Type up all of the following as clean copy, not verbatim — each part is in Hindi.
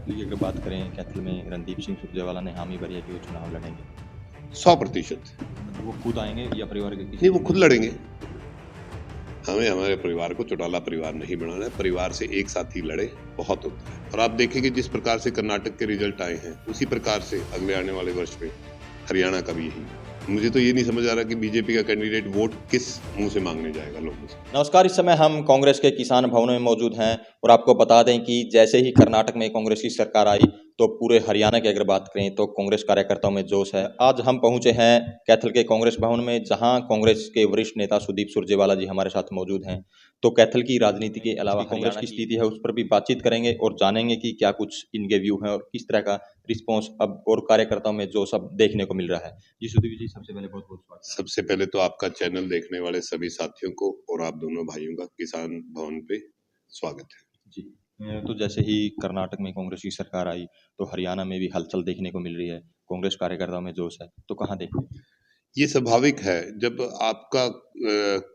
कैथल की अगर बात करें, कैथल में रणदीप सिंह सुरजेवाला ने हामी भरी है कि वो चुनाव लड़ेंगे। 100%। मतलब वो खुद आएँगे या परिवार के नहीं, किसी वो खुद लड़ेंगे। हमें हमारे परिवार को चौटाला परिवार नहीं बनाना है। परिवार से एक साथी लड़े, बहुत होता है। और आप देखेंगे जिस प्रकार से कर्नाटक के रिजल्ट आए हैं, उसी प्रकार से अगले आने वाले वर्ष में हरियाणा का भी यही होगा। मुझे तो ये नहीं समझ आ रहा कि बीजेपी का कैंडिडेट वोट किस मुंह से मांगने जाएगा लोगों से। नमस्कार, इस समय हम कांग्रेस के किसान भवन में मौजूद हैं और आपको बता दें कि जैसे ही कर्नाटक में कांग्रेस की सरकार आई तो पूरे हरियाणा की अगर बात करें तो कांग्रेस कार्यकर्ताओं में जोश है। आज हम पहुंचे हैं कैथल के कांग्रेस भवन में, जहां कांग्रेस के वरिष्ठ नेता सुदीप सुरजेवाला जी हमारे साथ मौजूद हैं। तो कैथल की राजनीति के अलावा कांग्रेस की स्थिति है उस पर भी बातचीत करेंगे और जानेंगे कि क्या कुछ इनके व्यू हैं और किस तरह का रिस्पॉन्स अब और कार्यकर्ताओं में जोश अब देखने को मिल रहा है। जी सुदीप जी, सबसे पहले बहुत बहुत स्वागत है। सबसे पहले तो आपका चैनल देखने वाले सभी साथियों को और आप दोनों भाइयों का किसान भवन पे स्वागत है। जी। तो जैसे ही कर्नाटक में कांग्रेस की सरकार आई तो हरियाणा में भी हलचल देखने को मिल रही है, कांग्रेस कार्यकर्ताओं में जोश है, तो कहाँ देखते हैं? ये स्वाभाविक है जब आपका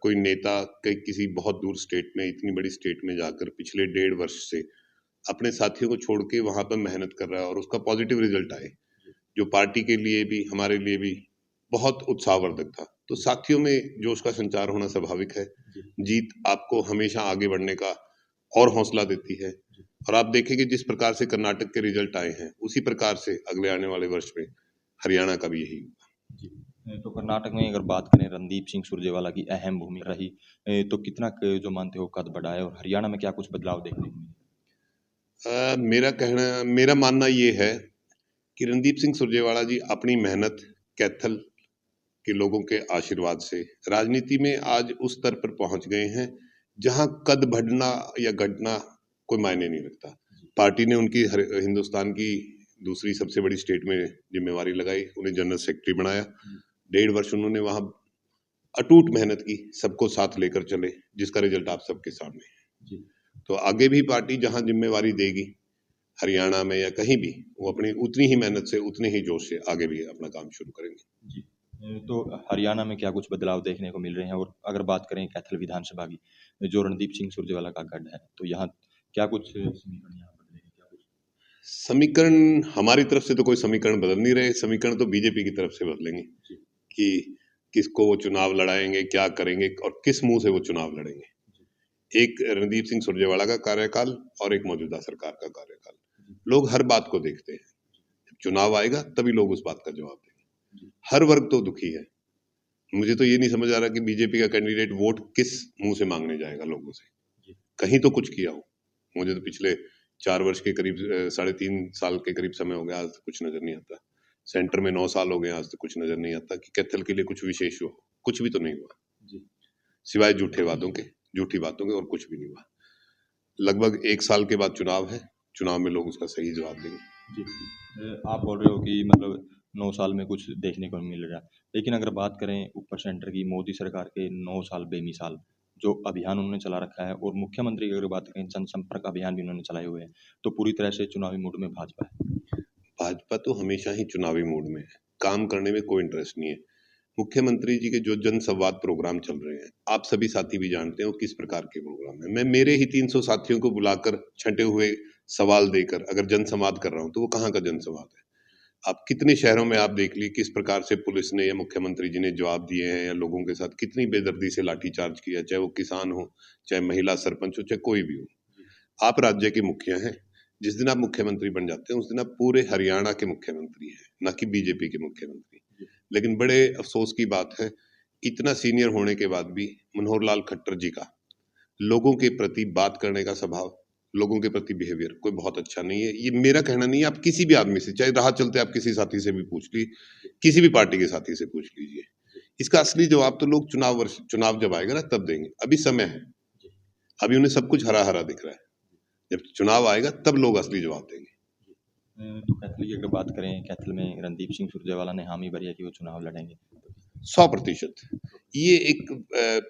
कोई नेता कई किसी बहुत दूर स्टेट में, इतनी बड़ी स्टेट में जाकर पिछले 1.5 वर्ष से अपने साथियों को छोड़ के वहां पर मेहनत कर रहा है और उसका पॉजिटिव रिजल्ट आए, जो पार्टी के लिए भी हमारे लिए भी बहुत उत्साहवर्धक था। तो साथियों में जोश का संचार होना स्वाभाविक है। जीत आपको हमेशा आगे बढ़ने का और हौसला देती है। और आप देखेंगे जिस प्रकार से कर्नाटक के रिजल्ट आए हैं, उसी प्रकार से अगले आने वाले वर्ष में हरियाणा का भी यही होगा। जी। तो कर्नाटक में अगर बात करें रणदीप सिंह सुरजेवाला की अहम भूमिका रही, तो कितना जो मानते हो कद बढ़ा है और हरियाणा में क्या कुछ बदलाव देखने को मिले? मेरा मानना ये है कि रणदीप सिंह सुरजेवाला जी अपनी मेहनत, कैथल के लोगों के आशीर्वाद से राजनीति में आज उस स्तर पर पहुंच गए हैं जहां कद बढ़ना या घटना कोई मायने नहीं रखता। पार्टी ने उनकी हिंदुस्तान की दूसरी सबसे बड़ी स्टेट में जिम्मेवारी लगाई, उन्हें जनरल सेक्रेटरी बनाया। 1.5 वर्ष उन्होंने वहां अटूट मेहनत की, सबको साथ लेकर चले, जिसका रिजल्ट आप सबके सामने है। तो आगे भी पार्टी जहां जिम्मेवारी देगी, हरियाणा में या कहीं भी, वो अपनी उतनी ही मेहनत से, उतने ही जोश से आगे भी अपना काम शुरू करेंगे। जी। तो हरियाणा में क्या कुछ बदलाव देखने को मिल रहे हैं और अगर बात करें कैथल विधानसभा की, जो रणदीप सिंह सुरजेवाला का गढ़ है, तो यहाँ क्या कुछ समीकरण यहाँ बदले हैं, क्या कुछ? समीकरण हमारी तरफ से तो कोई समीकरण बदल नहीं रहे, समीकरण तो बीजेपी की तरफ से बदलेंगे कि किसको वो चुनाव लड़ाएंगे, क्या करेंगे और किस मुंह से वो चुनाव लड़ेंगे। एक रणदीप सिंह सुरजेवाला का कार्यकाल और एक मौजूदा सरकार का कार्यकाल। लोग हर बात को देखते हैं, जब चुनाव आएगा तभी लोग उस बात का जवाब देंगे। हर वर्ग तो दुखी है। मुझे तो ये नहीं समझ आ रहा कि बीजेपी का कैंडिडेट वोट किस मुंह से मांगने जाएगा लोगों से। कहीं तो कुछ किया हो। मुझे तो पिछले 4 वर्ष के करीब 3.5 साल के करीब समय हो गया, आज तक कुछ नजर नहीं आता। सेंटर में 9 साल हो गए, आज तक कुछ नजर नहीं आता कि कैथल के लिए कुछ विशेष हो। कुछ भी तो नहीं हुआ, सिवाय झूठे वादों के, झूठी बातों के, और कुछ भी नहीं हुआ। लगभग 1 साल के बाद चुनाव है, चुनाव में लोग उसका सही जवाब देंगे। जी। आप बोल रहे हो कि मतलब 9 साल में कुछ देखने को नहीं मिल रहा, लेकिन अगर बात करें ऊपर सेंटर की, मोदी सरकार के 9 साल बेमिसाल जो अभियान उन्होंने चला रखा है और मुख्यमंत्री की अगर बात करें जनसंपर्क अभियान भी उन्होंने चलाए हुए हैं, तो पूरी तरह से चुनावी मूड में भाजपा है। भाजपा तो हमेशा ही चुनावी मूड में है, काम करने में कोई इंटरेस्ट नहीं है। मुख्यमंत्री जी के जो जन संवाद प्रोग्राम चल रहे हैं, आप सभी साथी भी जानते हो किस प्रकार के प्रोग्राम है। मैं मेरे ही 300 साथियों को बुलाकर छंटे हुए सवाल देकर अगर जन संवाद कर रहा हूं, तो वो कहाँ का जन संवाद है। आप कितने शहरों में आप देख ली किस प्रकार से पुलिस ने या मुख्यमंत्री जी ने जवाब दिए हैं, या लोगों के साथ कितनी बेदर्दी से लाठीचार्ज किया, चाहे वो किसान हो, चाहे महिला सरपंच हो, चाहे कोई भी हो। आप राज्य के मुखिया हैं, जिस दिन आप मुख्यमंत्री बन जाते हैं उस दिन आप पूरे हरियाणा के मुख्यमंत्री हैं, ना कि बीजेपी के मुख्यमंत्री। लेकिन बड़े अफसोस की बात है, इतना सीनियर होने के बाद भी मनोहर लाल खट्टर जी का लोगों के प्रति बात करने का स्वभाव, लोगों के प्रति बिहेवियर कोई बहुत अच्छा नहीं है। ये मेरा कहना नहीं है, आप किसी भी आदमी से, चाहे राह चलते आप किसी साथी से भी पूछ ली, किसी भी पार्टी के साथी से पूछ लीजिए, इसका असली जवाब तो लोग चुनाव जब आएगा ना तब देंगे। अभी समय है, अभी उन्हें सब कुछ हरा हरा दिख रहा है, जब चुनाव आएगा तब लोग असली जवाब देंगे। तो कैथल की अगर बात करें, कैथल में रणदीप सिंह सुरजेवाला ने हामी भरी है कि वो चुनाव लड़ेंगे। 100%। ये एक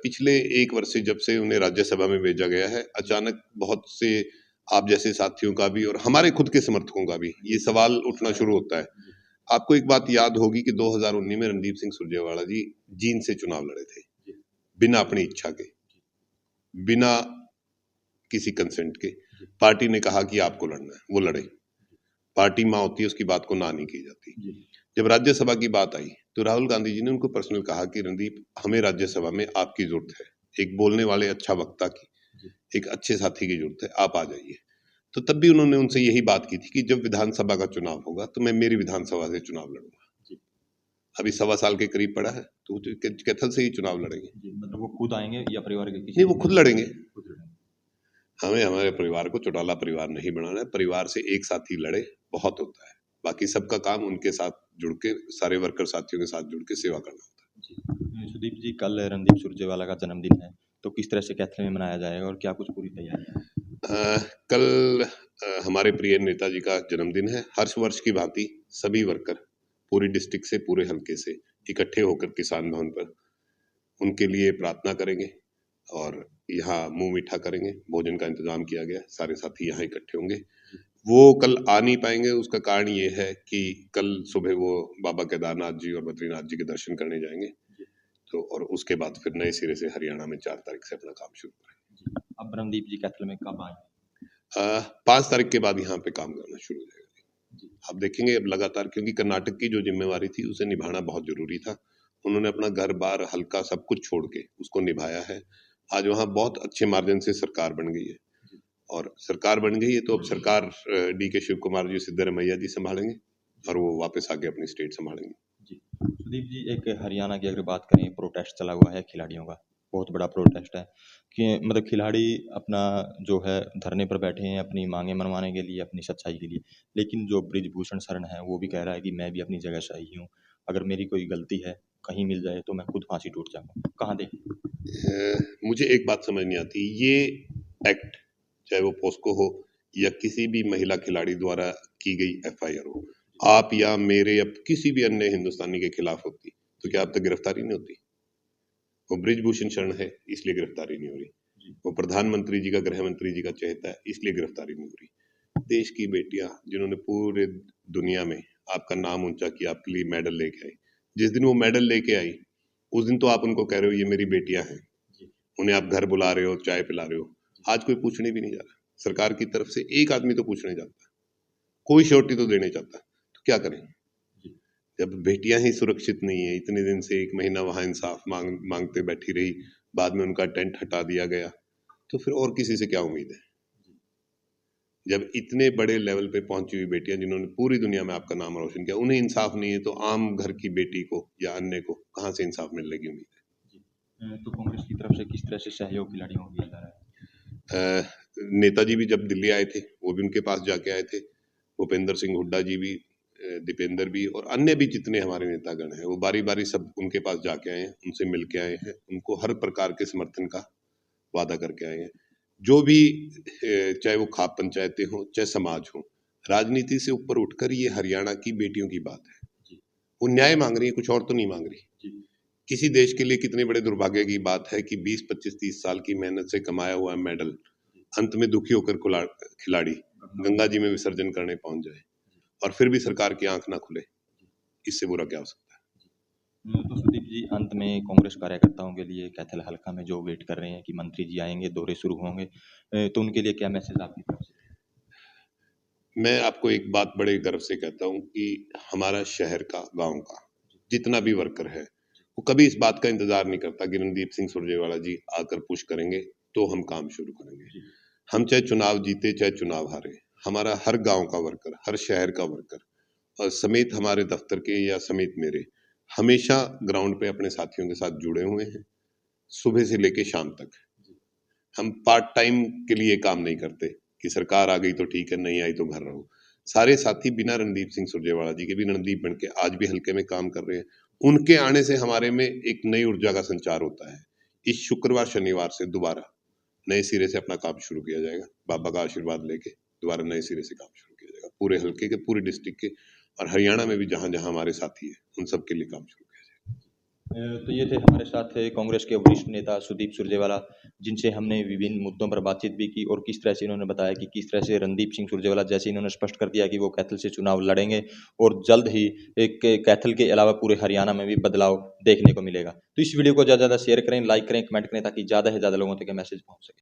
पिछले 1 वर्ष से जब से उन्हें राज्यसभा में भेजा गया है, अचानक बहुत से आप जैसे साथियों का भी और हमारे खुद के समर्थकों का भी ये सवाल उठना शुरू होता है। आपको एक बात याद होगी कि 2019 में रणदीप सिंह सुरजेवाला जी जींद से चुनाव लड़े थे, बिना अपनी इच्छा के, बिना किसी कंसेंट के। पार्टी ने कहा कि आपको लड़ना है, वो लड़े। पार्टी माँ होती है, उसकी बात को ना नहीं की जाती। जब राज्यसभा की बात आई तो राहुल गांधी जी ने उनको पर्सनल कहा कि रणदीप, हमें राज्यसभा में आपकी जरूरत है, एक बोलने वाले अच्छा वक्ता की, एक अच्छे साथी की जरूरत है, आप आ जाइए। तो तब भी उन्होंने उनसे यही बात की थी कि जब विधानसभा का चुनाव होगा तो मैं मेरी विधानसभा से चुनाव लड़ूंगा। अभी 1.25 साल के करीब पड़ा है, तो कैथल से ही चुनाव लड़ेंगे। मतलब वो खुद आएंगे या परिवार के किसी? नहीं, वो खुद लड़ेंगे। खुद लड़ेंगे। हमें हमारे परिवार को चौटाला परिवार नहीं बनाना है। परिवार से एक साथी लड़े बहुत होता है, बाकी सबका काम उनके साथ जुड़ के, सारे वर्कर साथियों के साथ जुड़ के सेवा करना होता है। सुदीप जी, कल रणदीप सुरजेवाला का जन्मदिन है, तो किस तरह से कैथल में मनाया जाएगा और क्या कुछ पूरी तैयारी है? कल हमारे प्रिय नेताजी का जन्मदिन है। हर वर्ष की भांति सभी वर्कर पूरी डिस्ट्रिक्ट से, पूरे हल्के से इकट्ठे होकर किसान भवन पर उनके लिए प्रार्थना करेंगे और यहाँ मुंह मीठा करेंगे। भोजन का इंतजाम किया गया, सारे साथी यहाँ इकट्ठे होंगे। वो कल आ नहीं पाएंगे, उसका कारण ये है कि कल सुबह वो बाबा केदारनाथ जी और बद्रीनाथ जी के दर्शन करने जाएंगे, तो और उसके बाद फिर नए सिरे से हरियाणा में 4 तारीख से अपना काम शुरू करेंगे। अब रणदीप जी कैथल में कब आए? 5 तारीख के बाद यहाँ पे काम करना शुरू हो जाएगा। आप देखेंगे अब लगातार, क्योंकि कर्नाटक की जो जिम्मेवारी थी उसे निभाना बहुत जरूरी था। उन्होंने अपना घर बार हल्का सब कुछ छोड़ के उसको निभाया है। आज वहाँ बहुत अच्छे मार्जिन से सरकार बन गई है, और सरकार बन गई है तो अब सरकार डी के शिव कुमार जी, सिद्धरमैया जी संभालेंगे और वो वापस आके अपनी स्टेट संभालेंगे। जी सुदीप जी, एक हरियाणा की अगर बात करें, प्रोटेस्ट चला हुआ है खिलाड़ियों का, बहुत बड़ा प्रोटेस्ट है कि मतलब खिलाड़ी अपना जो है धरने पर बैठे हैं अपनी मांगे मनवाने के लिए, अपनी सच्चाई के लिए। लेकिन जो ब्रिजभूषण शरण है वो भी कह रहा है कि मैं भी अपनी जगह सही हूँ, अगर मेरी कोई गलती है कहीं मिल जाए तो मैं खुद फांसी टूट जाऊंगा। कहाँ देखें? मुझे एक बात समझ नहीं आती, ये एक्ट चाहे वो पोस्को हो या किसी भी महिला खिलाड़ी द्वारा की गई एफआईआर हो, आप या मेरे या किसी भी अन्य हिंदुस्तानी के खिलाफ होती तो क्या अब तक गिरफ्तारी नहीं होती? वो ब्रिजभूषण शरण है इसलिए गिरफ्तारी नहीं हो रही, वो प्रधानमंत्री जी का, गृह मंत्री जी का चहेता है इसलिए गिरफ्तारी नहीं हो रही। देश की बेटियां जिन्होंने पूरे दुनिया में आपका नाम ऊंचा किया, आपके लिए मेडल लेके आई, जिस दिन वो मेडल लेके आई उस दिन तो आप उनको कह रहे हो ये मेरी बेटियां हैं, उन्हें आप घर बुला रहे हो, चाय पिला रहे हो। आज कोई पूछने भी नहीं जा रहा, सरकार की तरफ से एक आदमी तो पूछने जाता, कोई श्योरिटी तो देने जाता, तो क्या करें? जब बेटियां ही सुरक्षित नहीं है, इतने दिन से 1 महीना वहां इंसाफ मांगते बैठी रही, बाद में उनका टेंट हटा दिया गया, तो फिर और किसी से क्या उम्मीद है? जब इतने बड़े लेवल पे पहुंची हुई बेटियां जिन्होंने पूरी दुनिया में आपका नाम रोशन किया, उन्हें इंसाफ नहीं है, तो आम घर की बेटी को या अन्य को कहां से इंसाफ मिलने की उम्मीद है? तो कांग्रेस की तरफ से किस तरह से सहयोग खिलाड़ियों को दिया जा रहा है? नेताजी भी जब दिल्ली आए थे वो भी उनके पास जाके आए थे, भूपेंद्र सिंह हुड्डा जी भी, दीपेंद्र भी और अन्य भी जितने हमारे नेतागण हैं वो बारी बारी सब उनके पास जाके आए हैं, उनसे मिल के आए हैं, उनको हर प्रकार के समर्थन का वादा करके आए हैं। जो भी चाहे वो खाप पंचायतें हों, चाहे समाज हो, राजनीति से ऊपर उठकर ये हरियाणा की बेटियों की बात है। वो न्याय मांग रही है, कुछ और तो नहीं मांग रही। किसी देश के लिए कितने बड़े दुर्भाग्य की बात है कि 20, 25, 30 साल की मेहनत से कमाया हुआ मेडल अंत में दुखी होकर खिलाड़ी गंगा जी में विसर्जन करने पहुंच जाए और फिर भी सरकार की आंख ना खुले, इससे बुरा क्या हो सकता है? तो सुदीप जी, अंत में कांग्रेस कार्यकर्ताओं के लिए कैथल हल्का में जो वेट कर रहे हैं कि मंत्री जी आएंगे, दौरे शुरू होंगे, तो उनके लिए क्या मैसेज आपकी तरफ से? मैं आपको एक बात बड़े गर्व से कहता हूं कि हमारा शहर का, गांव का जितना भी वर्कर है वो कभी इस बात का इंतजार नहीं करता कि रणदीप सिंह सुरजेवाला जी आकर पुश करेंगे तो हम काम शुरू करेंगे। हम चाहे चुनाव जीते चाहे चुनाव हारे, हमारा हर गांव का वर्कर, हर शहर का वर्कर और समेत हमारे दफ्तर के या समेत मेरे हमेशा ग्राउंड पे अपने साथियों के साथ जुड़े हुए हैं, सुबह से लेके शाम तक। हम पार्ट टाइम के लिए काम नहीं करते कि सरकार आ गई तो ठीक है, नहीं आई तो घर रहो। सारे साथी बिना रणदीप सिंह सुरजेवाला जी के भी रणदीप बन के आज भी हल्के में काम कर रहे हैं। उनके आने से हमारे में एक नई ऊर्जा का संचार होता है। इस शुक्रवार शनिवार से दोबारा नए सिरे से अपना काम शुरू किया जाएगा, बाबा का आशीर्वाद लेके दोबारा नए सिरे से काम शुरू किया जाएगा, पूरे हल्के के, पूरे डिस्ट्रिक्ट के और हरियाणा में भी जहां जहां हमारे साथी है उन सब के लिए काम शुरू किया जाएगा। तो ये थे हमारे साथ कांग्रेस के वरिष्ठ नेता सुदीप सुरजेवाला, जिनसे हमने विभिन्न मुद्दों पर बातचीत भी की और किस तरह से इन्होंने बताया कि किस तरह से रणदीप सिंह सुरजेवाला, जैसे इन्होंने स्पष्ट कर दिया कि वो कैथल से चुनाव लड़ेंगे और जल्द ही एक कैथल के अलावा पूरे हरियाणा में भी बदलाव देखने को मिलेगा। तो इस वीडियो को ज़्यादा से ज़्यादा शेयर करें, लाइक करें, कमेंट करें, ताकि ज़्यादा से ज़्यादा लोगों तक ये मैसेज पहुँच सके।